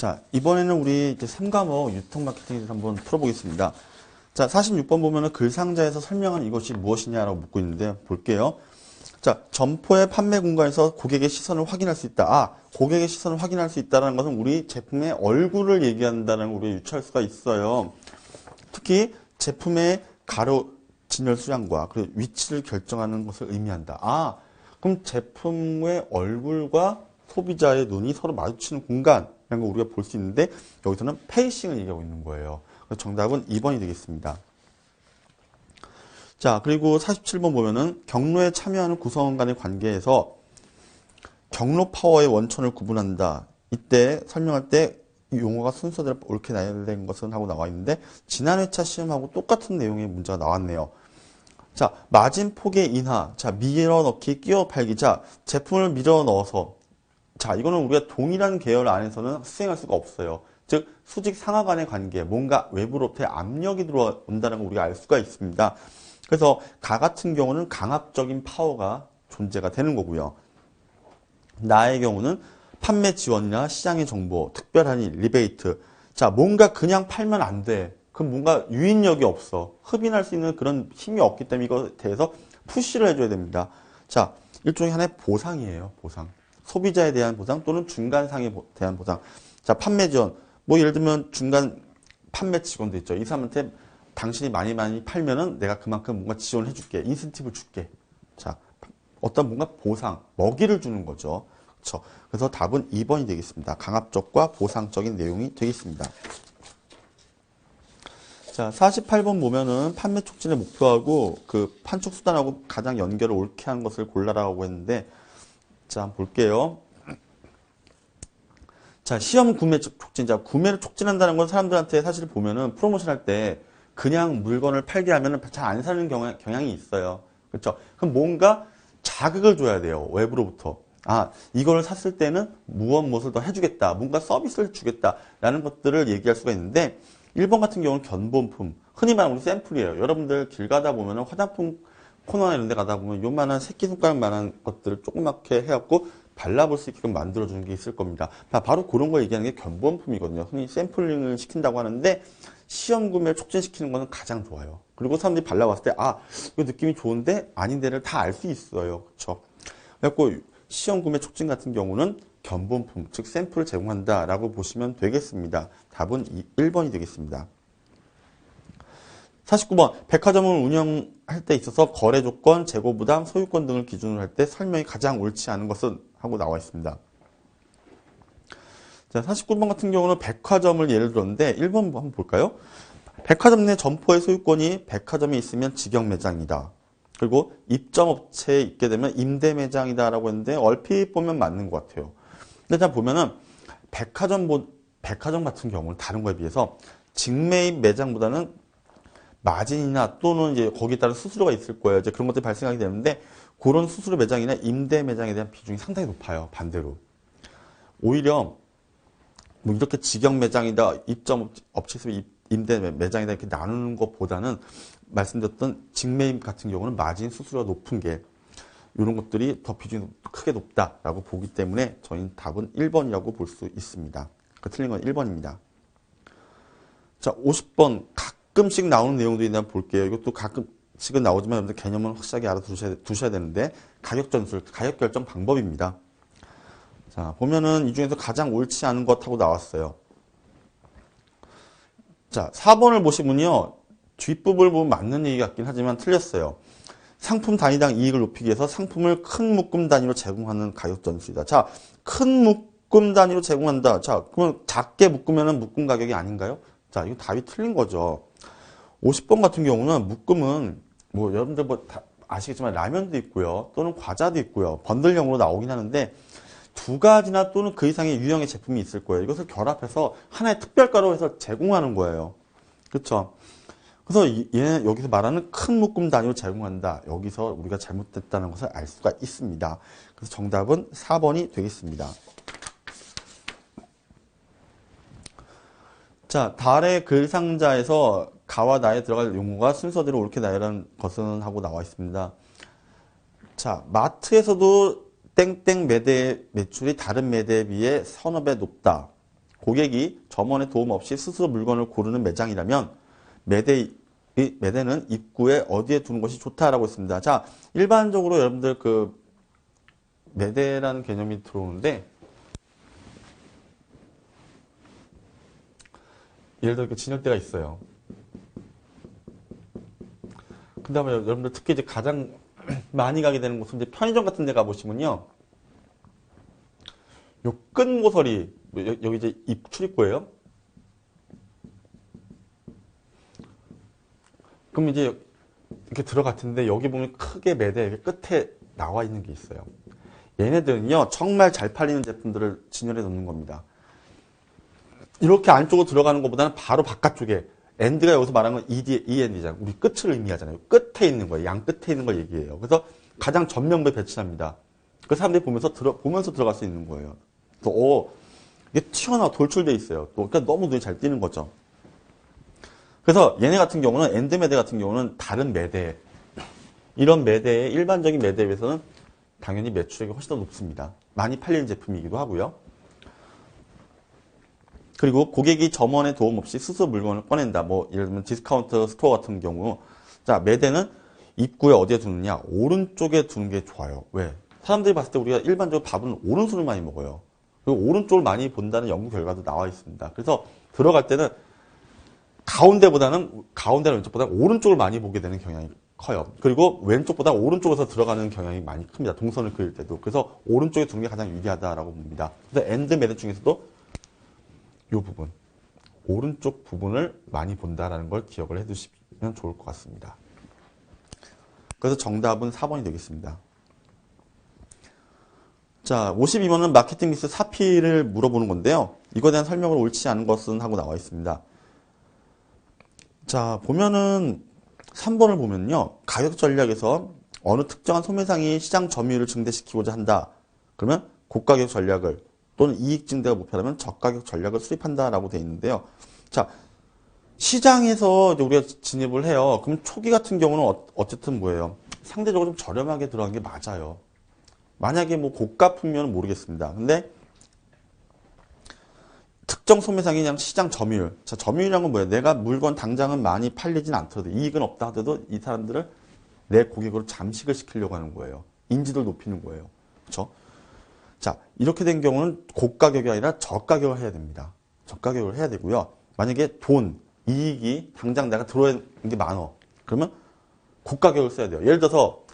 자, 이번에는 우리 이제 3과목 유통 마케팅에서 한번 풀어보겠습니다. 자, 46번 보면은 글 상자에서 설명한 이것이 무엇이냐라고 묻고 있는데 볼게요. 자, 점포의 판매 공간에서 고객의 시선을 확인할 수 있다. 아, 고객의 시선을 확인할 수 있다는 것은 우리 제품의 얼굴을 얘기한다는 걸 우리가 유추할 수가 있어요. 특히 제품의 가로 진열 수량과 그리고 위치를 결정하는 것을 의미한다. 아, 그럼 제품의 얼굴과 소비자의 눈이 서로 마주치는 공간이라는 걸 우리가 볼 수 있는데 여기서는 페이싱을 얘기하고 있는 거예요. 그래서 정답은 2번이 되겠습니다. 자, 그리고 47번 보면은 경로에 참여하는 구성원 간의 관계에서 경로 파워의 원천을 구분한다. 이때 설명할 때 용어가 순서대로 옳게 나열된 것은 하고 나와 있는데 지난 회차 시험하고 똑같은 내용의 문제가 나왔네요. 자, 마진 폭의 인하. 자, 밀어 넣기, 끼워 팔기. 자, 제품을 밀어 넣어서. 자, 이거는 우리가 동일한 계열 안에서는 수행할 수가 없어요. 즉, 수직 상하 간의 관계, 뭔가 외부로부터 압력이 들어온다는 걸 우리가 알 수가 있습니다. 그래서 가 같은 경우는 강압적인 파워가 존재가 되는 거고요. 나의 경우는 판매 지원이나 시장의 정보, 특별한 일, 리베이트. 자, 뭔가 그냥 팔면 안 돼. 그럼 뭔가 유인력이 없어. 흡인할 수 있는 그런 힘이 없기 때문에 이거에 대해서 푸시를 해줘야 됩니다. 자, 일종의 하나의 보상이에요. 보상. 소비자에 대한 보상 또는 중간상에 대한 보상. 자, 판매 지원. 뭐 예를 들면 중간 판매 직원도 있죠. 이 사람한테 당신이 많이 팔면은 내가 그만큼 뭔가 지원을 해줄게. 인센티브를 줄게. 자, 어떤 뭔가 보상, 먹이를 주는 거죠. 그렇죠. 그래서 답은 2번이 되겠습니다. 강압적과 보상적인 내용이 되겠습니다. 자, 48번 보면은 판매 촉진의 목표하고 그 판촉 수단하고 가장 연결을 옳게 한 것을 골라라고 했는데 자, 한번 볼게요. 자, 시험 구매 촉진. 자, 구매를 촉진한다는 건 사람들한테 사실 보면은 프로모션 할 때 그냥 물건을 팔게 하면은 잘 안 사는 경향이 있어요. 그렇죠? 그럼 뭔가 자극을 줘야 돼요. 외부로부터. 아, 이걸 샀을 때는 무엇을 더 해주겠다. 뭔가 서비스를 주겠다라는 것들을 얘기할 수가 있는데 1번 같은 경우는 견본품. 흔히 말하는 우리 샘플이에요. 여러분들 길 가다 보면은 화장품 코너나 이런 데 가다 보면 요만한 새끼손가락만한 것들을 조그맣게 해갖고 발라볼 수 있게끔 만들어주는 게 있을 겁니다. 바로 그런 걸 얘기하는 게 견본품이거든요. 흔히 샘플링을 시킨다고 하는데 시험 구매를 촉진시키는 거는 가장 좋아요. 그리고 사람들이 발라봤을 때 아, 이거 느낌이 좋은데 아닌데를 다 알 수 있어요. 그렇죠? 그래갖고 시험 구매 촉진 같은 경우는 견본품, 즉 샘플을 제공한다라고 보시면 되겠습니다. 답은 1번이 되겠습니다. 49번, 백화점을 운영할 때 있어서 거래 조건, 재고 부담, 소유권 등을 기준으로 할 때 설명이 가장 옳지 않은 것은 하고 나와 있습니다. 자, 49번 같은 경우는 백화점을 예를 들었는데 1번 한번 볼까요? 백화점 내 점포의 소유권이 백화점에 있으면 직영 매장이다. 그리고 입점업체에 있게 되면 임대 매장이다라고 했는데 얼핏 보면 맞는 것 같아요. 근데 자 보면은 백화점 같은 경우는 다른 거에 비해서 직매입 매장보다는 마진이나 또는 이제 거기에 따른 수수료가 있을 거예요. 이제 그런 것들이 발생하게 되는데 그런 수수료 매장이나 임대 매장에 대한 비중이 상당히 높아요. 반대로. 오히려 뭐 이렇게 직영 매장이다, 입점 업체에서 임대 매장이다 이렇게 나누는 것보다는 말씀드렸던 직매입 같은 경우는 마진 수수료가 높은 게 이런 것들이 더 비중이 크게 높다라고 보기 때문에 저희는 답은 1번이라고 볼 수 있습니다. 틀린 건 1번입니다. 자, 50번 가끔씩 나오는 내용도 있나 볼게요. 이것도 가끔씩은 나오지만 여러분들 개념은 확실하게 알아두셔야 되는데 가격 전술, 가격 결정 방법입니다. 자, 보면은 이 중에서 가장 옳지 않은 것 하고 나왔어요. 자, 4번을 보시면요. 뒷부분을 보면 맞는 얘기 같긴 하지만 틀렸어요. 상품 단위당 이익을 높이기 위해서 상품을 큰 묶음 단위로 제공하는 가격 전술이다. 자, 큰 묶음 단위로 제공한다. 자, 그러면 작게 묶으면 묶음 가격이 아닌가요? 자, 이거 답이 틀린 거죠. 50번 같은 경우는 묶음은 뭐 여러분들 뭐 다 아시겠지만 라면도 있고요. 또는 과자도 있고요. 번들형으로 나오긴 하는데 두 가지나 또는 그 이상의 유형의 제품이 있을 거예요. 이것을 결합해서 하나의 특별가로 해서 제공하는 거예요. 그렇죠? 그래서 얘는 여기서 말하는 큰 묶음 단위로 제공한다. 여기서 우리가 잘못됐다는 것을 알 수가 있습니다. 그래서 정답은 4번이 되겠습니다. 자, 달의 글 상자에서 가와 나에 들어갈 용어가 순서대로 옳게 나열한 것은 하고 나와 있습니다. 자, 마트에서도 땡땡 매대 매출이 다른 매대에 비해 서너 배 높다. 고객이 점원의 도움 없이 스스로 물건을 고르는 매장이라면 매대는 입구에 어디에 두는 것이 좋다라고 했습니다. 자, 일반적으로 여러분들 그 매대라는 개념이 들어오는데 예를 들어 이렇게 진열대가 있어요. 그 다음에 여러분들 특히 이제 가장 많이 가게 되는 곳은 이제 편의점 같은 데 가보시면요. 요 끈 모서리, 여기 이제 출입구예요. 그럼 이제 이렇게 들어갔는데 여기 보면 크게 매대 끝에 나와 있는 게 있어요. 얘네들은요, 정말 잘 팔리는 제품들을 진열해 놓는 겁니다. 이렇게 안쪽으로 들어가는 것보다는 바로 바깥쪽에, 엔드가 여기서 말하는 건 END잖아요. 우리 끝을 의미하잖아요. 끝에 있는 거예요. 양 끝에 있는 걸 얘기해요. 그래서 가장 전면부에 배치합니다. 그 사람들이 보면서 들어갈 수 있는 거예요. 또, 이게 튀어나와 돌출돼 있어요. 또, 그러니까 너무 눈에 잘 띄는 거죠. 그래서 얘네 같은 경우는, 엔드 매대 같은 경우는 다른 매대, 이런 매대의 일반적인 매대에 비해서는 당연히 매출액이 훨씬 더 높습니다. 많이 팔리는 제품이기도 하고요. 그리고 고객이 점원의 도움 없이 스스로 물건을 꺼낸다. 뭐 예를 들면 디스카운트 스토어 같은 경우, 자, 매대는 입구에 어디에 두느냐? 오른쪽에 두는 게 좋아요. 왜? 사람들이 봤을 때 우리가 일반적으로 밥은 오른손을 많이 먹어요. 그리고 오른쪽을 많이 본다는 연구 결과도 나와 있습니다. 그래서 들어갈 때는 가운데나 왼쪽보다 오른쪽을 많이 보게 되는 경향이 커요. 그리고 왼쪽보다 오른쪽에서 들어가는 경향이 많이 큽니다. 동선을 그릴 때도. 그래서 오른쪽에 두는 게 가장 유리하다라고 봅니다. 그래서 엔드 매대 중에서도 이 부분, 오른쪽 부분을 많이 본다라는 걸 기억을 해두시면 좋을 것 같습니다. 그래서 정답은 4번이 되겠습니다. 자, 52번은 마케팅 미스 4P를 물어보는 건데요. 이거에 대한 설명을 옳지 않은 것은 하고 나와 있습니다. 자, 보면은 3번을 보면요. 가격 전략에서 어느 특정한 소매상이 시장 점유율을 증대시키고자 한다. 그러면 고가격 전략을 또는 이익 증대가 목표라면 저가격 전략을 수립한다라고 되어 있는데요. 자, 시장에서 이제 우리가 진입을 해요. 그럼 초기 같은 경우는 어쨌든 뭐예요? 상대적으로 좀 저렴하게 들어간 게 맞아요. 만약에 뭐 고가품면은 모르겠습니다. 근데 특정 소매상이 그냥 시장 점유율. 자, 점유율이란 건 뭐예요? 내가 물건 당장은 많이 팔리진 않더라도 이익은 없다 하더라도 이 사람들을 내 고객으로 잠식을 시키려고 하는 거예요. 인지도를 높이는 거예요. 그렇죠? 자, 이렇게 된 경우는 고가격이 아니라 저가격을 해야 됩니다. 저가격을 해야 되고요. 만약에 이익이 당장 내가 들어야 하는 게 많어. 그러면 고가격을 써야 돼요. 예를 들어서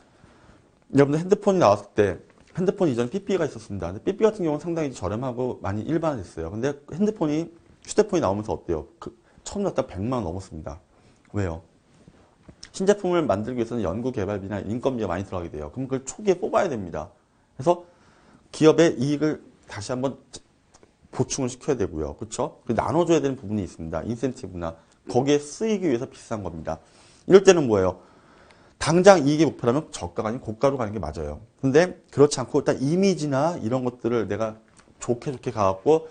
여러분들 핸드폰이 나왔을 때 핸드폰 이전에 삐삐가 있었습니다. 근데 삐삐 같은 경우는 상당히 저렴하고 많이 일반화됐어요. 근데 휴대폰이 나오면서 어때요? 처음 나왔다 100만 원 넘었습니다. 왜요? 신제품을 만들기 위해서는 연구 개발비나 인건비가 많이 들어가게 돼요. 그럼 그걸 초기에 뽑아야 됩니다. 그래서 기업의 이익을 다시 한번 보충을 시켜야 되고요. 그렇죠? 나눠줘야 되는 부분이 있습니다. 인센티브나 거기에 쓰이기 위해서 비싼 겁니다. 이럴 때는 뭐예요? 당장 이익의 목표라면 저가가 아닌 고가로 가는 게 맞아요. 근데 그렇지 않고 일단 이미지나 이런 것들을 내가 좋게 가갖고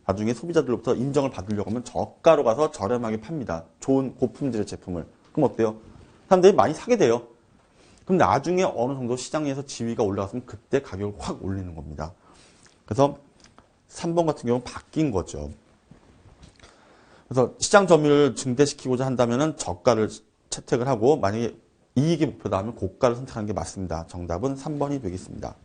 나중에 소비자들로부터 인정을 받으려고 하면 저가로 가서 저렴하게 팝니다. 좋은 고품질의 제품을. 그럼 어때요? 사람들이 많이 사게 돼요. 그럼 나중에 어느 정도 시장에서 지위가 올라갔으면 그때 가격을 확 올리는 겁니다. 그래서 3번 같은 경우는 바뀐 거죠. 그래서 시장 점유율을 증대시키고자 한다면 저가를 채택을 하고 만약에 이익의 목표다 하면 고가를 선택하는 게 맞습니다. 정답은 3번이 되겠습니다.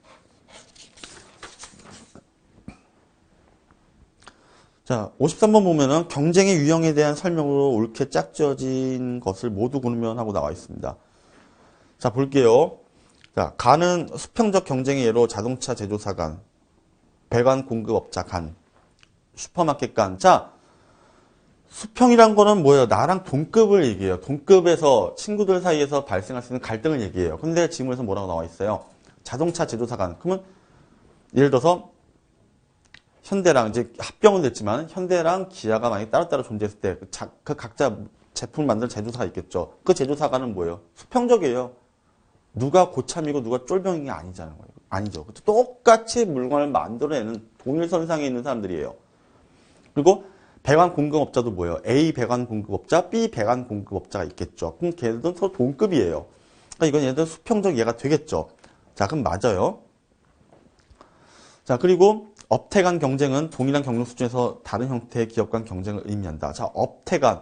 자, 53번 보면은 경쟁의 유형에 대한 설명으로 옳게 짝지어진 것을 모두 고르면 하고 나와 있습니다. 자, 볼게요. 자, 간은 수평적 경쟁의 예로 자동차 제조사 간, 배관 공급업자 간, 슈퍼마켓 간. 자, 수평이란 거는 뭐예요? 나랑 동급을 얘기해요. 동급에서 친구들 사이에서 발생할 수 있는 갈등을 얘기해요. 근데 지문에서 뭐라고 나와 있어요? 자동차 제조사 간. 그러면 예를 들어서 현대랑 이제 합병은 됐지만 현대랑 기아가 만약에 따로따로 존재했을 때 그 각자 제품을 만드는 제조사가 있겠죠. 그 제조사가는 뭐예요? 수평적이에요. 누가 고참이고 누가 쫄병인 게 아니잖아요. 아니죠. 똑같이 물건을 만들어내는 동일선상에 있는 사람들이에요. 그리고 배관 공급업자도 뭐예요? A 배관 공급업자, B 배관 공급업자가 있겠죠. 그럼 걔들은 서로 동급이에요. 그러니까 이건 얘들 수평적 이해가 되겠죠. 자, 그럼 맞아요. 자, 그리고 업태 간 경쟁은 동일한 경로 수준에서 다른 형태의 기업 간 경쟁을 의미한다. 자, 업태 간.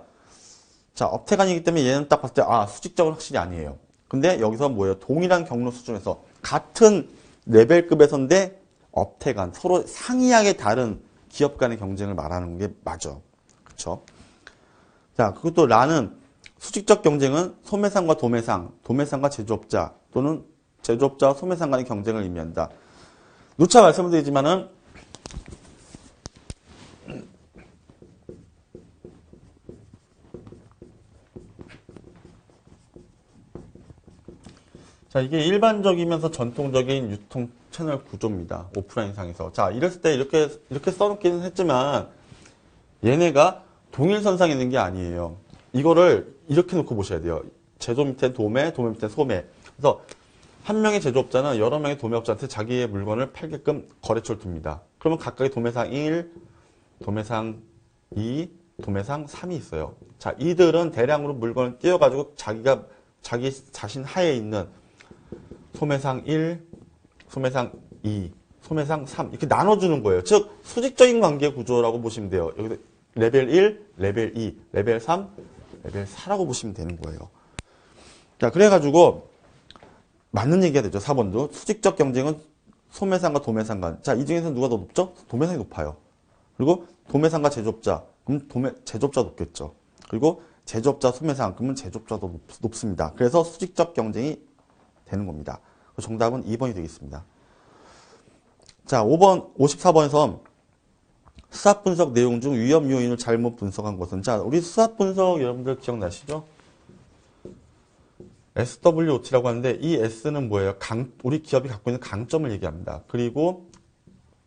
자, 업태 간이기 때문에 얘는 딱 봤을 때, 수직적은 확실히 아니에요. 근데 여기서 뭐예요? 동일한 경로 수준에서 같은 레벨급에서인데 업태 간. 서로 상이하게 다른 기업 간의 경쟁을 말하는 게 맞아. 그쵸? 자, 그것도 라는 수직적 경쟁은 소매상과 도매상, 도매상과 제조업자 또는 제조업자와 소매상 간의 경쟁을 의미한다. 누차 말씀을 드리지만은 자, 이게 일반적이면서 전통적인 유통 채널 구조입니다. 오프라인상에서. 자, 이랬을 때 이렇게 써놓기는 했지만 얘네가 동일선상에 있는 게 아니에요. 이거를 이렇게 놓고 보셔야 돼요. 제조 밑에 도매, 도매 밑에 소매. 그래서 한 명의 제조업자는 여러 명의 도매업자한테 자기의 물건을 팔게끔 거래처를 둡니다. 그러면 각각의 도매상 1, 도매상 2, 도매상 3이 있어요. 자, 이들은 대량으로 물건을 띄워가지고 자기 자신 하에 있는 소매상 1, 소매상 2, 소매상 3 이렇게 나눠주는 거예요. 즉 수직적인 관계 구조라고 보시면 돼요. 여기서 레벨 1, 레벨 2, 레벨 3, 레벨 4라고 보시면 되는 거예요. 자, 그래가지고 맞는 얘기가 되죠. 4번도. 수직적 경쟁은 소매상과 도매상 간. 자, 이 중에서 누가 더 높죠? 도매상이 높아요. 그리고 도매상과 제조업자. 그럼 제조업자 높겠죠. 그리고 제조업자 소매상. 그러면 제조업자도 높습니다. 그래서 수직적 경쟁이 되는 겁니다. 정답은 2번이 되겠습니다. 자, 5번, 54번에서 수압 분석 내용 중 위험 요인을 잘못 분석한 것은, 자, 우리 수압 분석 여러분들 기억나시죠? SWOT라고 하는데 이 S는 뭐예요? 우리 기업이 갖고 있는 강점을 얘기합니다. 그리고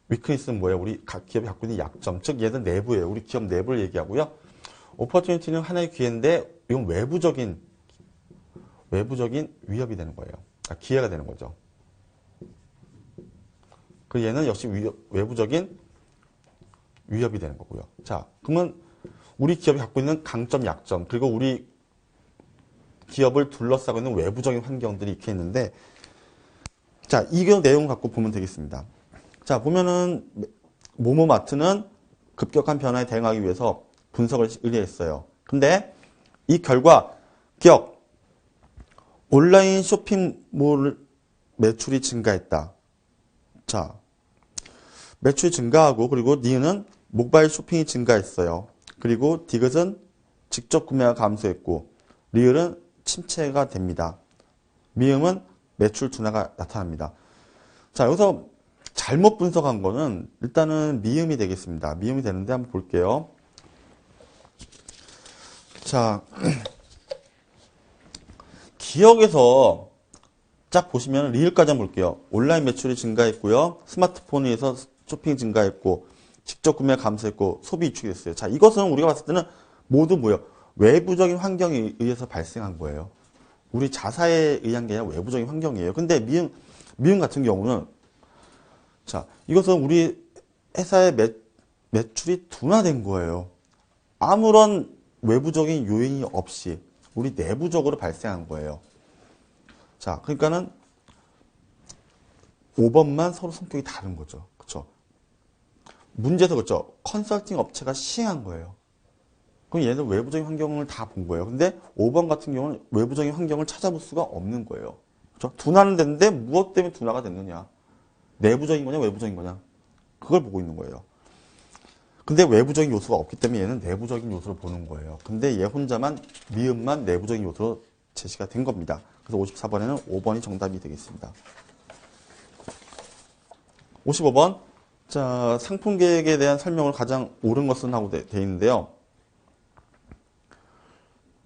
위크니스는 뭐예요? 우리 각 기업이 갖고 있는 약점, 즉 얘는 내부예요. 우리 기업 내부를 얘기하고요. 오퍼튜니티는 하나의 기회인데 이건 외부적인 위협이 되는 거예요. 기회가 되는 거죠. 그 얘는 역시 외부적인 위협이 되는 거고요. 자, 그러면 우리 기업이 갖고 있는 강점, 약점, 그리고 우리 기업을 둘러싸고 있는 외부적인 환경들이 이렇게 있는데, 자, 이 내용 갖고 보면 되겠습니다. 자, 보면은 모모마트는 급격한 변화에 대응하기 위해서 분석을 의뢰했어요. 근데 이 결과 기억 온라인 쇼핑몰 매출이 증가했다. 자, 매출이 증가하고 그리고 니은은 모바일 쇼핑이 증가했어요. 그리고 디귿은 직접 구매가 감소했고 리을은 침체가 됩니다. 미음은 매출 둔화가 나타납니다. 자, 여기서 잘못 분석한 거는 일단은 미음이 되겠습니다. 미음이 되는데 한번 볼게요. 자, 기억에서 쫙 보시면 리을까지 한번 볼게요. 온라인 매출이 증가했고요. 스마트폰에서 쇼핑이 증가했고 직접 구매가 감소했고 소비 위축이 됐어요. 자, 이것은 우리가 봤을 때는 모두 뭐예요? 외부적인 환경에 의해서 발생한 거예요. 우리 자사에 의한 게 아니라 외부적인 환경이에요. 근데 미음 같은 경우는 자, 이것은 우리 회사의 매출이 둔화된 거예요. 아무런 외부적인 요인이 없이 우리 내부적으로 발생한 거예요. 자, 그러니까는 5번만 서로 성격이 다른 거죠. 그렇죠? 문제에서 그렇죠. 컨설팅 업체가 시행한 거예요. 그럼 얘는 외부적인 환경을 다 본 거예요. 근데 5번 같은 경우는 외부적인 환경을 찾아볼 수가 없는 거예요. 그렇죠? 둔화는 됐는데 무엇 때문에 둔화가 됐느냐? 내부적인 거냐, 외부적인 거냐? 그걸 보고 있는 거예요. 근데 외부적인 요소가 없기 때문에 얘는 내부적인 요소를 보는 거예요. 근데 얘 혼자만, 미음만 내부적인 요소로 제시가 된 겁니다. 그래서 54번에는 5번이 정답이 되겠습니다. 55번. 자, 상품 계획에 대한 설명을 가장 옳은 것은 하고 돼 있는데요.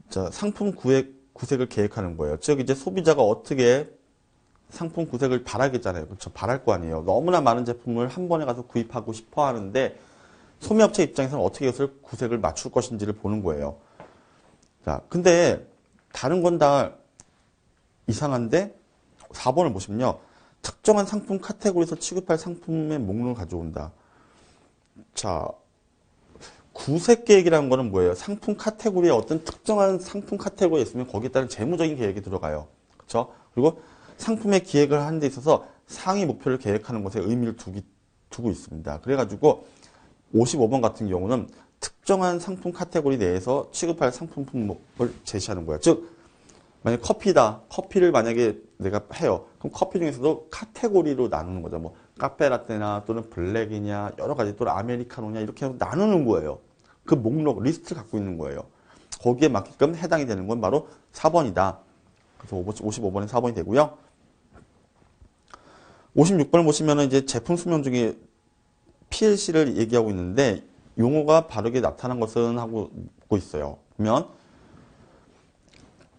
자, 상품 구색을 계획하는 거예요. 즉, 이제 소비자가 어떻게 상품 구색을 바라겠잖아요. 그렇죠? 바랄 거 아니에요. 너무나 많은 제품을 한 번에 가서 구입하고 싶어 하는데, 소매업체 입장에서는 어떻게 이것을 구색을 맞출 것인지를 보는 거예요. 자, 근데 다른 건 다 이상한데 4번을 보시면요. 특정한 상품 카테고리에서 취급할 상품의 목록을 가져온다. 자, 구색 계획이라는 거는 뭐예요? 상품 카테고리에 어떤 특정한 상품 카테고리에 있으면 거기에 따른 재무적인 계획이 들어가요. 그렇죠? 그리고 상품의 기획을 하는 데 있어서 상위 목표를 계획하는 것에 의미를 두고 있습니다. 그래가지고 55번 같은 경우는 특정한 상품 카테고리 내에서 취급할 상품 품목을 제시하는 거야. 즉 만약에 커피다. 커피를 만약에 내가 해요. 그럼 커피 중에서도 카테고리로 나누는 거죠. 뭐 카페라떼나 또는 블랙이냐 여러 가지 또는 아메리카노냐 이렇게 해서 나누는 거예요. 그 목록 리스트를 갖고 있는 거예요. 거기에 맞게끔 해당이 되는 건 바로 4번이다. 그래서 55번에 4번이 되고요. 56번을 보시면은 이제 제품 설명 중에 PLC를 얘기하고 있는데 용어가 바르게 나타난 것은 하고 있어요. 보면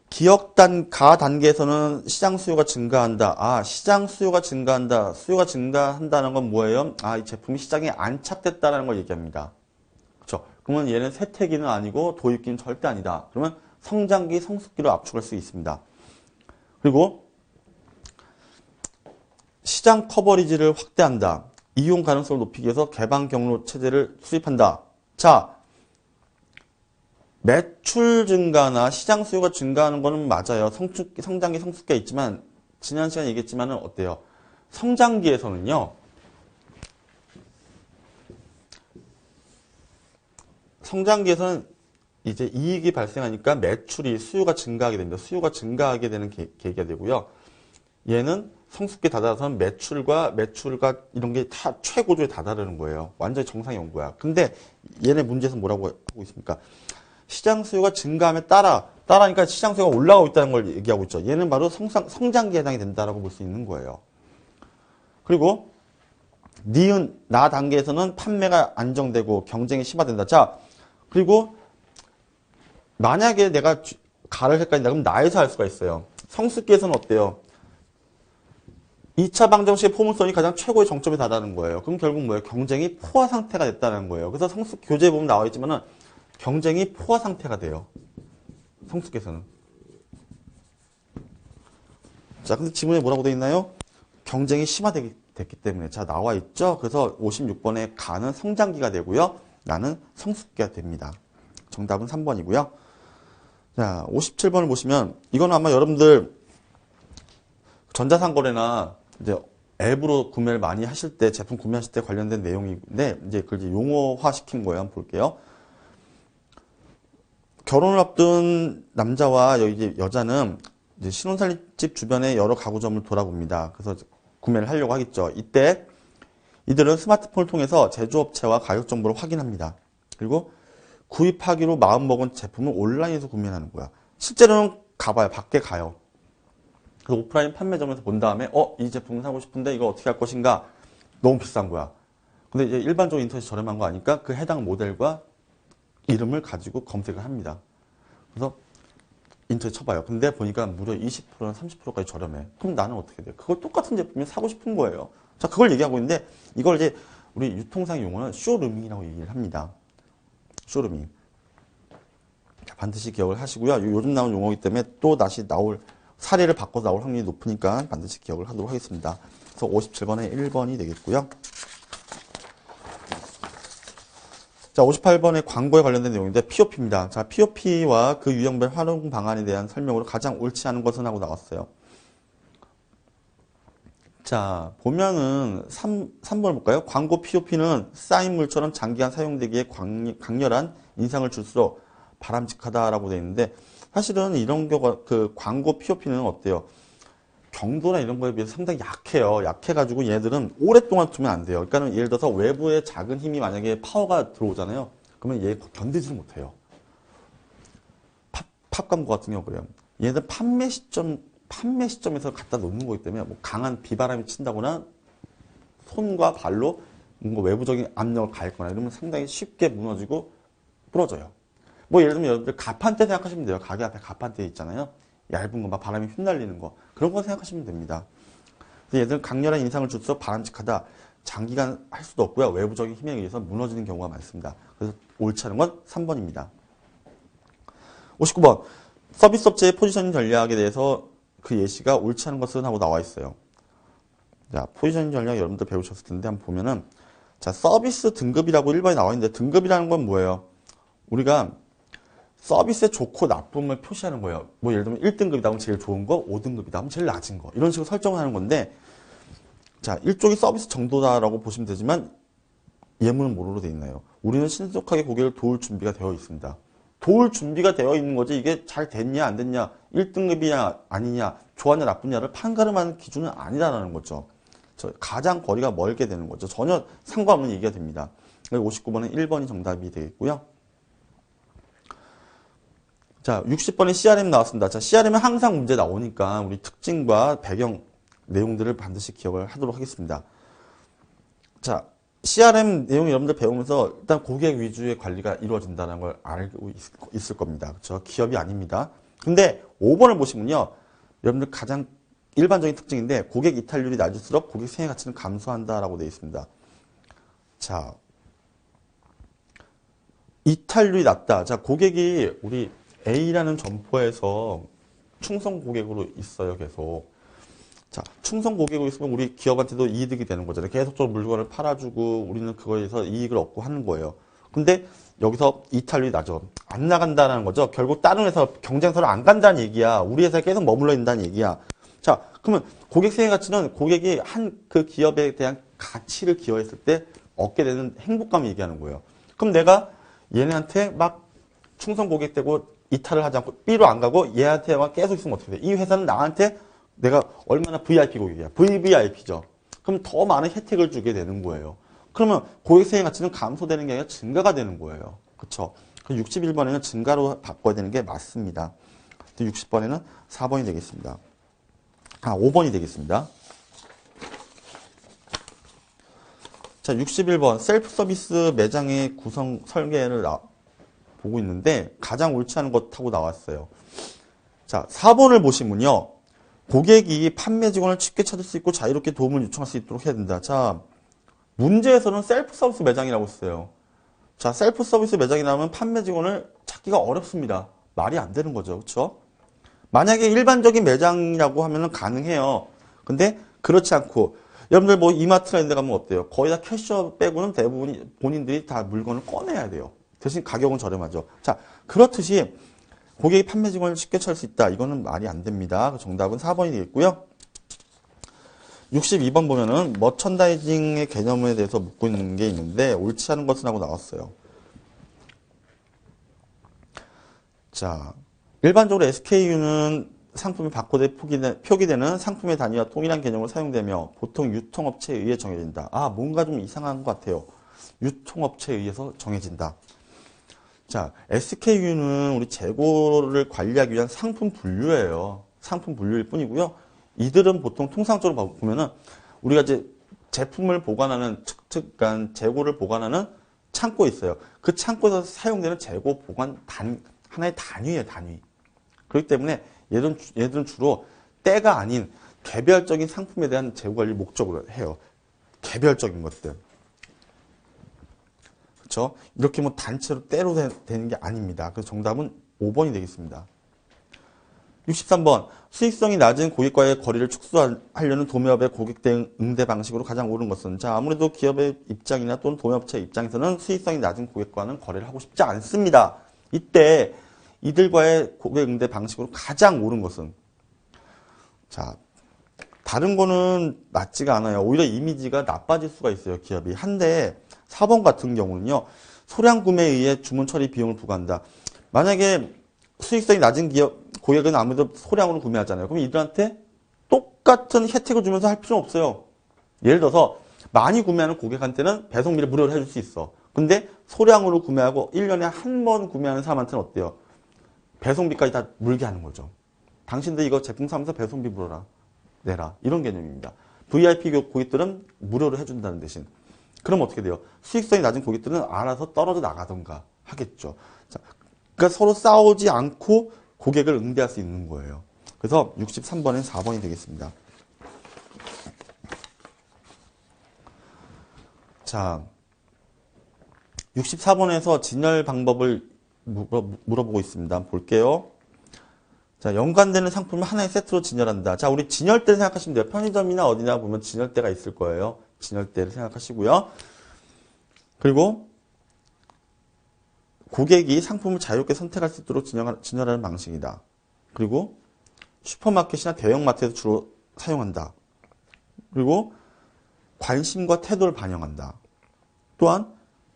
기업 단계에서는 시장 수요가 증가한다. 아, 시장 수요가 증가한다. 수요가 증가한다는 건 뭐예요? 아, 이 제품이 시장에 안착됐다는 걸 얘기합니다. 그렇죠? 그러면 얘는 세태기는 아니고 도입기는 절대 아니다. 그러면 성장기, 성숙기로 압축할 수 있습니다. 그리고 시장 커버리지를 확대한다. 이용 가능성을 높이기 위해서 개방 경로 체제를 수립한다. 자, 매출 증가나 시장 수요가 증가하는 거는 맞아요. 성장기, 성숙기가 있지만 지난 시간에 얘기했지만은 어때요? 성장기에서는요. 성장기에서는 이제 이익이 발생하니까 매출이 수요가 증가하게 됩니다. 수요가 증가하게 되는 계기가 되고요. 얘는 성숙기에 다다라서는 매출과 이런 게 다 최고조에 다다르는 거예요. 완전히 정상이 온 거야. 근데 얘네 문제에서 뭐라고 하고 있습니까? 시장 수요가 증가함에 따라니까 시장 수요가 올라가고 있다는 걸 얘기하고 있죠. 얘는 바로 성장기에 해당이 된다라고 볼 수 있는 거예요. 그리고 니은, 나 단계에서는 판매가 안정되고 경쟁이 심화된다. 자, 그리고 만약에 내가 가를 헷갈린다. 그럼 나에서 알 수가 있어요. 성숙기에서는 어때요? 2차 방정식의 포물선이 가장 최고의 정점에 달하는 거예요. 그럼 결국 뭐예요? 경쟁이 포화 상태가 됐다는 거예요. 그래서 성숙 교재에 보면 나와 있지만은 경쟁이 포화 상태가 돼요. 성숙기에서는. 자, 근데 지문에 뭐라고 되어 있나요? 경쟁이 심화됐기 때문에. 자, 나와 있죠? 그래서 56번에 가는 성장기가 되고요. 나는 성숙기가 됩니다. 정답은 3번이고요. 자, 57번을 보시면 이건 아마 여러분들 전자상거래나 이제 앱으로 구매를 많이 하실 때, 제품 구매하실 때 관련된 내용인데, 이제 그걸 이제 용어화 시킨 거예요. 한번 볼게요. 결혼을 앞둔 남자와 이제 여자는 이제 신혼살집 주변에 여러 가구점을 돌아봅니다. 그래서 구매를 하려고 하겠죠. 이때 이들은 스마트폰을 통해서 제조업체와 가격 정보를 확인합니다. 그리고 구입하기로 마음먹은 제품을 온라인에서 구매하는 거야. 실제로는 가봐요. 밖에 가요. 그래서 오프라인 판매점에서 본 다음에 이 제품을 사고 싶은데 이거 어떻게 할 것인가? 너무 비싼 거야. 근데 이제 일반적으로 인터넷이 저렴한 거 아니까 그 해당 모델과 이름을 가지고 검색을 합니다. 그래서 인터넷 쳐봐요. 근데 보니까 무려 20%나 30%까지 저렴해. 그럼 나는 어떻게 돼? 그걸 똑같은 제품을 사고 싶은 거예요. 자, 그걸 얘기하고 있는데 이걸 이제 우리 유통상 용어는 쇼루밍이라고 얘기를 합니다. 쇼루밍. 자, 반드시 기억을 하시고요. 요즘 나온 용어이기 때문에 또 다시 사례를 바꿔서 나올 확률이 높으니까 반드시 기억을 하도록 하겠습니다. 그래서 57번에 1번이 되겠고요. 자, 58번의 광고에 관련된 내용인데 POP입니다. 자, POP와 그 유형별 활용 방안에 대한 설명으로 가장 옳지 않은 것은 하고 나왔어요. 자, 보면은 3번을 볼까요? 광고 POP는 쌓인 물처럼 장기간 사용되기에 강렬한 인상을 줄수록 바람직하다라고 되어 있는데 사실은 이런 경우가 그 광고 POP는 어때요? 경도나 이런 거에 비해서 상당히 약해요. 약해가지고 얘들은 오랫동안 두면 안 돼요. 그러니까 예를 들어서 외부의 작은 힘이 만약에 파워가 들어오잖아요. 그러면 얘 견디지를 못해요. 팝 광고 같은 경우 그래요. 얘들 판매 시점에서 갖다 놓는 거기 때문에 뭐 강한 비바람이 친다거나 손과 발로 뭔가 외부적인 압력을 가했거나 이러면 상당히 쉽게 무너지고 부러져요. 뭐 예를 들면 여러분들 가판대 생각하시면 돼요. 가게 앞에 가판대 있잖아요. 얇은 거, 막 바람이 휘날리는 거. 그런 거 생각하시면 됩니다. 얘들은 강렬한 인상을 줄수록 바람직하다. 장기간 할 수도 없고요. 외부적인 힘에 의해서 무너지는 경우가 많습니다. 그래서 옳지 않은 건 3번입니다. 59번. 서비스 업체의 포지셔닝 전략에 대해서 그 예시가 옳지 않은 것은 하고 나와 있어요. 자, 포지셔닝 전략 여러분들 배우셨을 텐데 한번 보면은 자, 서비스 등급이라고 1번에 나와 있는데 등급이라는 건 뭐예요? 우리가 서비스의 좋고 나쁨을 표시하는 거예요. 뭐 예를 들면 1등급이다 하면 제일 좋은 거, 5등급이다 하면 제일 낮은 거. 이런 식으로 설정을 하는 건데 자, 일종의 서비스 정도다라고 보시면 되지만 예문은 뭐로 되어 있나요? 우리는 신속하게 고객을 도울 준비가 되어 있습니다. 도울 준비가 되어 있는 거지 이게 잘 됐냐 안 됐냐 1등급이냐 아니냐 좋았냐 나쁘냐를 판가름하는 기준은 아니다라는 거죠. 가장 거리가 멀게 되는 거죠. 전혀 상관없는 얘기가 됩니다. 59번은 1번이 정답이 되겠고요. 자, 60번에 CRM 나왔습니다. 자, CRM은 항상 문제 나오니까 우리 특징과 배경 내용들을 반드시 기억을 하도록 하겠습니다. 자, CRM 내용 여러분들 배우면서 일단 고객 위주의 관리가 이루어진다는 걸 알고 있을 겁니다. 그렇죠? 기업이 아닙니다. 근데 5번을 보시면요. 여러분들 가장 일반적인 특징인데 고객 이탈률이 낮을수록 고객 생애 가치는 감소한다라고 되어 있습니다. 자, 이탈률이 낮다. 자, 고객이 우리 A라는 점포에서 충성 고객으로 있어요, 계속. 자, 충성 고객으로 있으면 우리 기업한테도 이득이 되는 거잖아요. 계속적으로 물건을 팔아주고 우리는 그거에서 이익을 얻고 하는 거예요. 근데 여기서 이탈률이 나죠. 안 나간다는 거죠. 결국 다른 회사 경쟁사로 안 간다는 얘기야. 우리 회사에 계속 머물러 있다는 얘기야. 자, 그러면 고객 생애 가치는 고객이 한 그 기업에 대한 가치를 기여했을 때 얻게 되는 행복감을 얘기하는 거예요. 그럼 내가 얘네한테 막 충성 고객 되고 이탈을 하지 않고 B로 안 가고 얘한테만 계속 있으면 어떻게 돼? 이 회사는 나한테 내가 얼마나 VIP 고객이야. VVIP죠. 그럼 더 많은 혜택을 주게 되는 거예요. 그러면 고객 생애 가치는 감소되는 게 아니라 증가가 되는 거예요. 그렇죠? 61번에는 증가로 바꿔야 되는 게 맞습니다. 60번에는 4번이 되겠습니다. 5번이 되겠습니다. 자, 61번 셀프 서비스 매장의 구성 설계를 보고 있는데 가장 옳지 않은 것 하고 나왔어요. 자, 4번을 보시면요. 고객이 판매 직원을 쉽게 찾을 수 있고 자유롭게 도움을 요청할 수 있도록 해야 된다. 자, 문제에서는 셀프 서비스 매장이라고 했어요. 자, 셀프 서비스 매장이라면 판매 직원을 찾기가 어렵습니다. 말이 안 되는 거죠. 그렇죠? 만약에 일반적인 매장이라고 하면은 가능해요. 근데 그렇지 않고 여러분들 뭐 이마트나 이런 데 가면 어때요? 거의 다 캐셔 빼고는 대부분 본인들이 다 물건을 꺼내야 돼요. 대신 가격은 저렴하죠. 자, 그렇듯이 고객이 판매 직원을 쉽게 찾을 수 있다. 이거는 말이 안 됩니다. 정답은 4번이 되겠고요. 62번 보면은 머천다이징의 개념에 대해서 묻고 있는 게 있는데 옳지 않은 것은 하고 나왔어요. 자, 일반적으로 SKU는 상품이 바코드에 표기되는 상품의 단위와 동일한 개념으로 사용되며 보통 유통업체에 의해 정해진다. 뭔가 좀 이상한 것 같아요. 유통업체에 의해서 정해진다. 자, SKU는 우리 재고를 관리하기 위한 상품 분류예요. 상품 분류일 뿐이고요. 이들은 보통 통상적으로 보면은 우리가 이제 제품을 보관하는 그러니까 재고를 보관하는 창고에 있어요. 그 창고에서 사용되는 재고 보관 하나의 단위예요, 단위. 그렇기 때문에 얘들은 주로 때가 아닌 개별적인 상품에 대한 재고 관리를 목적으로 해요. 개별적인 것들. 그렇죠? 이렇게 뭐 단체로 때로 되는 게 아닙니다. 그래서 정답은 5번이 되겠습니다. 63번 수익성이 낮은 고객과의 거리를 축소하려는 도매업의 고객 대응 응대 방식으로 가장 옳은 것은 자 아무래도 기업의 입장이나 또는 도매업체 입장에서는 수익성이 낮은 고객과는 거래를 하고 싶지 않습니다. 이때 이들과의 고객 응대 방식으로 가장 옳은 것은 자 다른 거는 맞지가 않아요. 오히려 이미지가 나빠질 수가 있어요. 기업이. 한데 4번 같은 경우는요. 소량 구매에 의해 주문 처리 비용을 부과한다. 만약에 수익성이 낮은 고객은 아무래도 소량으로 구매하잖아요. 그럼 이들한테 똑같은 혜택을 주면서 할 필요는 없어요. 예를 들어서 많이 구매하는 고객한테는 배송비를 무료로 해줄 수 있어. 근데 소량으로 구매하고 1년에 한 번 구매하는 사람한테는 어때요? 배송비까지 다 물게 하는 거죠. 당신들 이거 제품 사면서 배송비 물어라. 내라. 이런 개념입니다. VIP 고객들은 무료로 해준다는 대신. 그럼 어떻게 돼요? 수익성이 낮은 고객들은 알아서 떨어져 나가던가 하겠죠. 자, 그러니까 서로 싸우지 않고 고객을 응대할 수 있는 거예요. 그래서 63번엔 4번이 되겠습니다. 자, 64번에서 진열 방법을 물어보고 있습니다. 볼게요. 자, 연관되는 상품을 하나의 세트로 진열한다. 자, 우리 진열대를 생각하시면 돼요. 편의점이나 어디나 보면 진열대가 있을 거예요. 진열대를 생각하시고요. 그리고 고객이 상품을 자유롭게 선택할 수 있도록 진열하는 방식이다. 그리고 슈퍼마켓이나 대형마트에서 주로 사용한다. 그리고 관심과 태도를 반영한다. 또한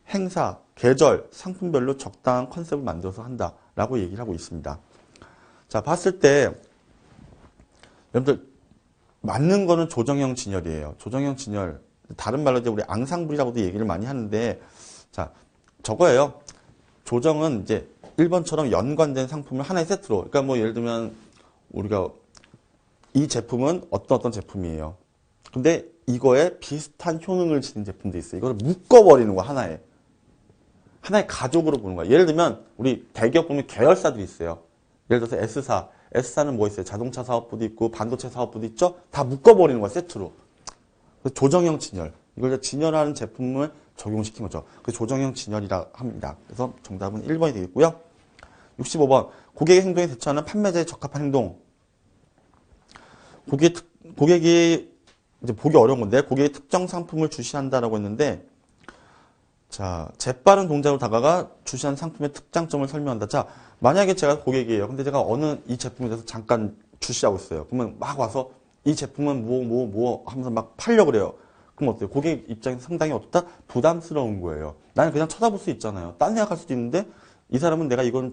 행사, 계절, 상품별로 적당한 컨셉을 만들어서 한다라고 얘기를 하고 있습니다. 자, 봤을 때 여러분들 맞는 거는 조정형 진열이에요. 조정형 진열. 다른 말로 이제 우리 앙상블이라고도 얘기를 많이 하는데, 자, 저거예요. 조정은 이제 1번처럼 연관된 상품을 하나의 세트로. 그러니까 뭐 예를 들면 우리가 이 제품은 어떤 제품이에요. 근데 이거에 비슷한 효능을 지닌 제품도 있어요. 이걸 묶어버리는 거 하나의 가족으로 보는 거야. 예를 들면 우리 대기업 보면 계열사들이 있어요. 예를 들어서 S사. S사는 뭐 있어요? 자동차 사업부도 있고 반도체 사업부도 있죠? 다 묶어버리는 거야, 세트로. 조정형 진열. 이걸 진열하는 제품을 적용시킨 거죠. 그 조정형 진열이라 합니다. 그래서 정답은 1번이 되겠고요. 65번. 고객의 행동에 대처하는 판매자에 적합한 행동. 고객이 이제 보기 어려운 건데, 고객이 특정 상품을 주시한다라고 했는데, 자, 재빠른 동작으로 다가가 주시한 상품의 특장점을 설명한다. 자, 만약에 제가 고객이에요. 근데 제가 어느 이 제품에 대해서 잠깐 주시하고 있어요. 그러면 막 와서 이 제품은 뭐 하면서 막 팔려고 그래요. 그럼 어때요? 고객 입장에서 상당히 어떻다? 부담스러운 거예요. 나는 그냥 쳐다볼 수 있잖아요. 딴 생각할 수도 있는데 이 사람은 내가 이걸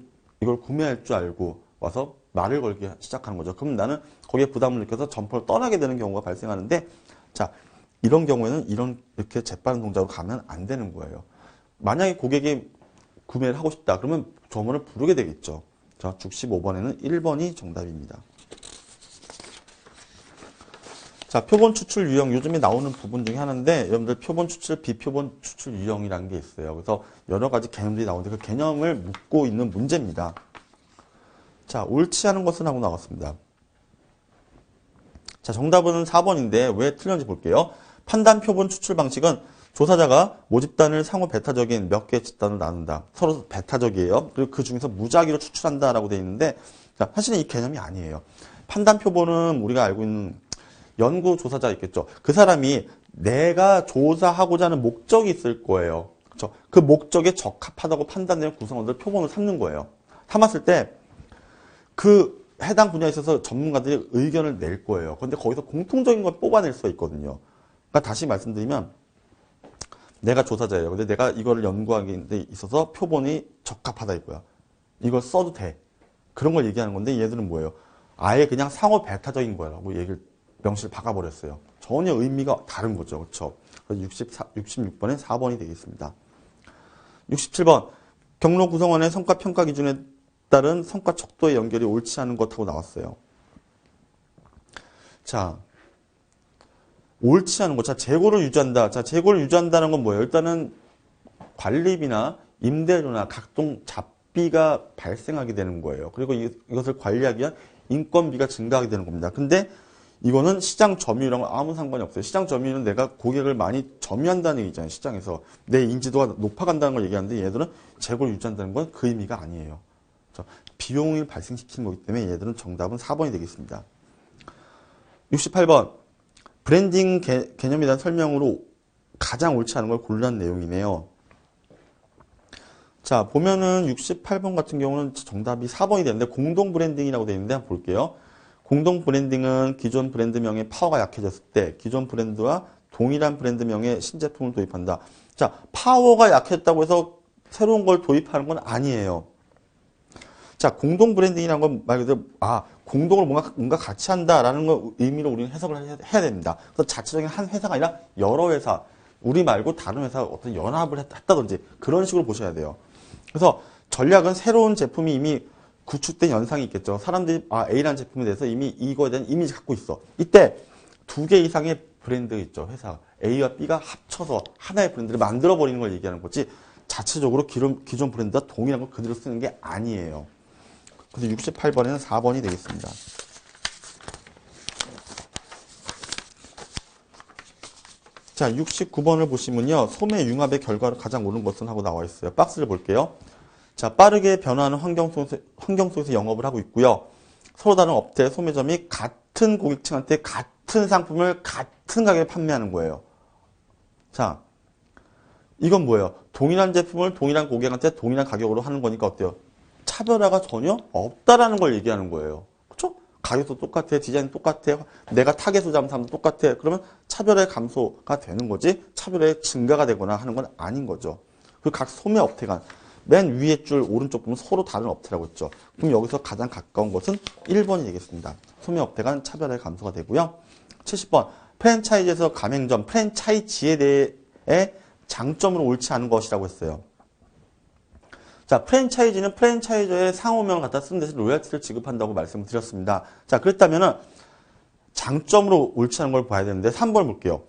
구매할 줄 알고 와서 말을 걸기 시작하는 거죠. 그럼 나는 거기에 부담을 느껴서 점포를 떠나게 되는 경우가 발생하는데, 자, 이런 경우에는 이렇게 재빠른 동작으로 가면 안 되는 거예요. 만약에 고객이 구매를 하고 싶다. 그러면 점원을 부르게 되겠죠. 자, 65번에는 1번이 정답입니다. 자, 표본 추출 유형. 요즘에 나오는 부분 중에 하나인데, 여러분들 표본 추출, 비표본 추출 유형이라는 게 있어요. 그래서 여러 가지 개념들이 나오는데 그 개념을 묻고 있는 문제입니다. 자, 옳지 않은 것은 하고 나왔습니다. 자, 정답은 4번인데 왜 틀렸는지 볼게요. 판단 표본 추출 방식은 조사자가 모집단을 상호 배타적인 몇 개의 집단을 나눈다. 서로 배타적이에요. 그리고 그 중에서 무작위로 추출한다라고 되어 있는데, 자, 사실은 이 개념이 아니에요. 판단 표본은 우리가 알고 있는 연구 조사자 있겠죠. 그 사람이 내가 조사하고자 하는 목적이 있을 거예요. 그렇죠? 그 목적에 적합하다고 판단되는 구성원들 표본을 삼는 거예요. 삼았을 때 그 해당 분야에 있어서 전문가들이 의견을 낼 거예요. 그런데 거기서 공통적인 걸 뽑아낼 수가 있거든요. 그러니까 다시 말씀드리면 내가 조사자예요. 근데 내가 이거를 연구하기 데 있어서 표본이 적합하다 이거야. 이걸 써도 돼. 그런 걸 얘기하는 건데 얘들은 뭐예요? 아예 그냥 상호 배타적인 거라고 얘기를 명시를 박아버렸어요. 전혀 의미가 다른 거죠. 그렇죠? 그래서 66번에 4번이 되겠습니다. 67번. 경로 구성원의 성과 평가 기준에 따른 성과 척도의 연결이 옳지 않은 것하고 나왔어요. 자, 옳지 않은 것. 자, 재고를 유지한다. 자, 재고를 유지한다는 건 뭐예요? 일단은 관리비나 임대료나 각종 잡비가 발생하게 되는 거예요. 그리고 이것을 관리하기 위한 인건비가 증가하게 되는 겁니다. 근데 이거는 시장 점유율이랑 아무 상관이 없어요. 시장 점유율은 내가 고객을 많이 점유한다는 얘기잖아요. 시장에서. 내 인지도가 높아간다는 걸 얘기하는데 얘들은 재고를 유지한다는 건 그 의미가 아니에요. 비용을 발생시키는 거기 때문에 얘들은 정답은 4번이 되겠습니다. 68번. 브랜딩 개념에 대한 설명으로 가장 옳지 않은 걸 고르는 내용이네요. 자, 보면은 68번 같은 경우는 정답이 4번이 되는데 공동 브랜딩이라고 되어 있는데 한번 볼게요. 공동 브랜딩은 기존 브랜드명의 파워가 약해졌을 때 기존 브랜드와 동일한 브랜드명의 신제품을 도입한다. 자, 파워가 약해졌다고 해서 새로운 걸 도입하는 건 아니에요. 자, 공동 브랜딩이라는 건 말 그대로 공동으로 뭔가 같이 한다라는 거 의미로 우리는 해석을 해야 됩니다. 그래서 자체적인 한 회사가 아니라 여러 회사, 우리 말고 다른 회사가 어떤 연합을 했다든지 그런 식으로 보셔야 돼요. 그래서 전략은 새로운 제품이 이미 구축된 연상이 있겠죠. 사람들이 A라는 제품에 대해서 이미 이거에 대한 이미지 갖고 있어. 이때 2개 이상의 브랜드 있죠. 회사 A와 B가 합쳐서 하나의 브랜드를 만들어 버리는 걸 얘기하는 거지 자체적으로 기존 브랜드와 동일한 걸 그대로 쓰는 게 아니에요. 그래서 68번에는 4번이 되겠습니다. 자, 69번을 보시면요. 소매 융합의 결과로 가장 옳은 것은 하고 나와 있어요. 박스를 볼게요. 자, 빠르게 변화하는 환경 속에서 영업을 하고 있고요. 서로 다른 업체, 소매점이 같은 고객층한테 같은 상품을 같은 가격에 판매하는 거예요. 자, 이건 뭐예요? 동일한 제품을 동일한 고객한테 동일한 가격으로 하는 거니까 어때요? 차별화가 전혀 없다라는 걸 얘기하는 거예요. 그렇죠? 가격도 똑같아, 디자인 똑같아, 내가 타겟으로 잡은 사람도 똑같아. 그러면 차별의 감소가 되는 거지 차별의 증가가 되거나 하는 건 아닌 거죠. 그리고 각 소매 업태 간 맨 위에 줄 오른쪽 보면 서로 다른 업태라고 했죠. 그럼 여기서 가장 가까운 것은 1번이 되겠습니다. 소매 업태 간 차별의 감소가 되고요. 70번 프랜차이즈에서 가맹점, 프랜차이즈에 대해 장점으로 옳지 않은 것이라고 했어요. 자, 프랜차이즈는 프랜차이저의 상호명을 갖다 쓰는 대신 로열티를 지급한다고 말씀을 드렸습니다. 자, 그랬다면은 장점으로 옳지 않은 걸 봐야 되는데 3번 볼게요.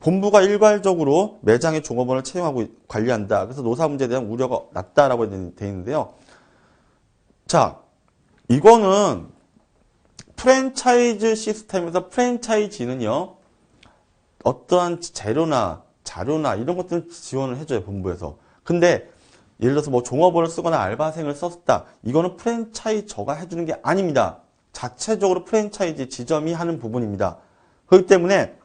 본부가 일괄적으로 매장의 종업원을 채용하고 관리한다. 그래서 노사 문제에 대한 우려가 낮다라고 되어 있는데요. 자, 이거는 프랜차이즈 시스템에서 프랜차이즈는요. 어떠한 재료나 자료나 이런 것들은 지원을 해줘요. 본부에서. 근데 예를 들어서 뭐 종업원을 쓰거나 알바생을 썼다. 이거는 프랜차이저가 해주는 게 아닙니다. 자체적으로 프랜차이즈 지점이 하는 부분입니다. 그렇기 때문에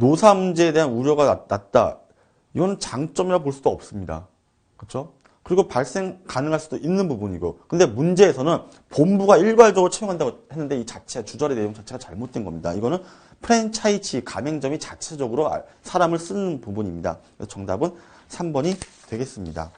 노사 문제에 대한 우려가 낮다. 이건 장점이라 볼 수도 없습니다. 그렇죠? 그리고 발생 가능할 수도 있는 부분이고. 근데 문제에서는 본부가 일괄적으로 채용한다고 했는데 이 자체, 주절의 내용 자체가 잘못된 겁니다. 이거는 프랜차이즈 가맹점이 자체적으로 사람을 쓰는 부분입니다. 그래서 정답은 3번이 되겠습니다.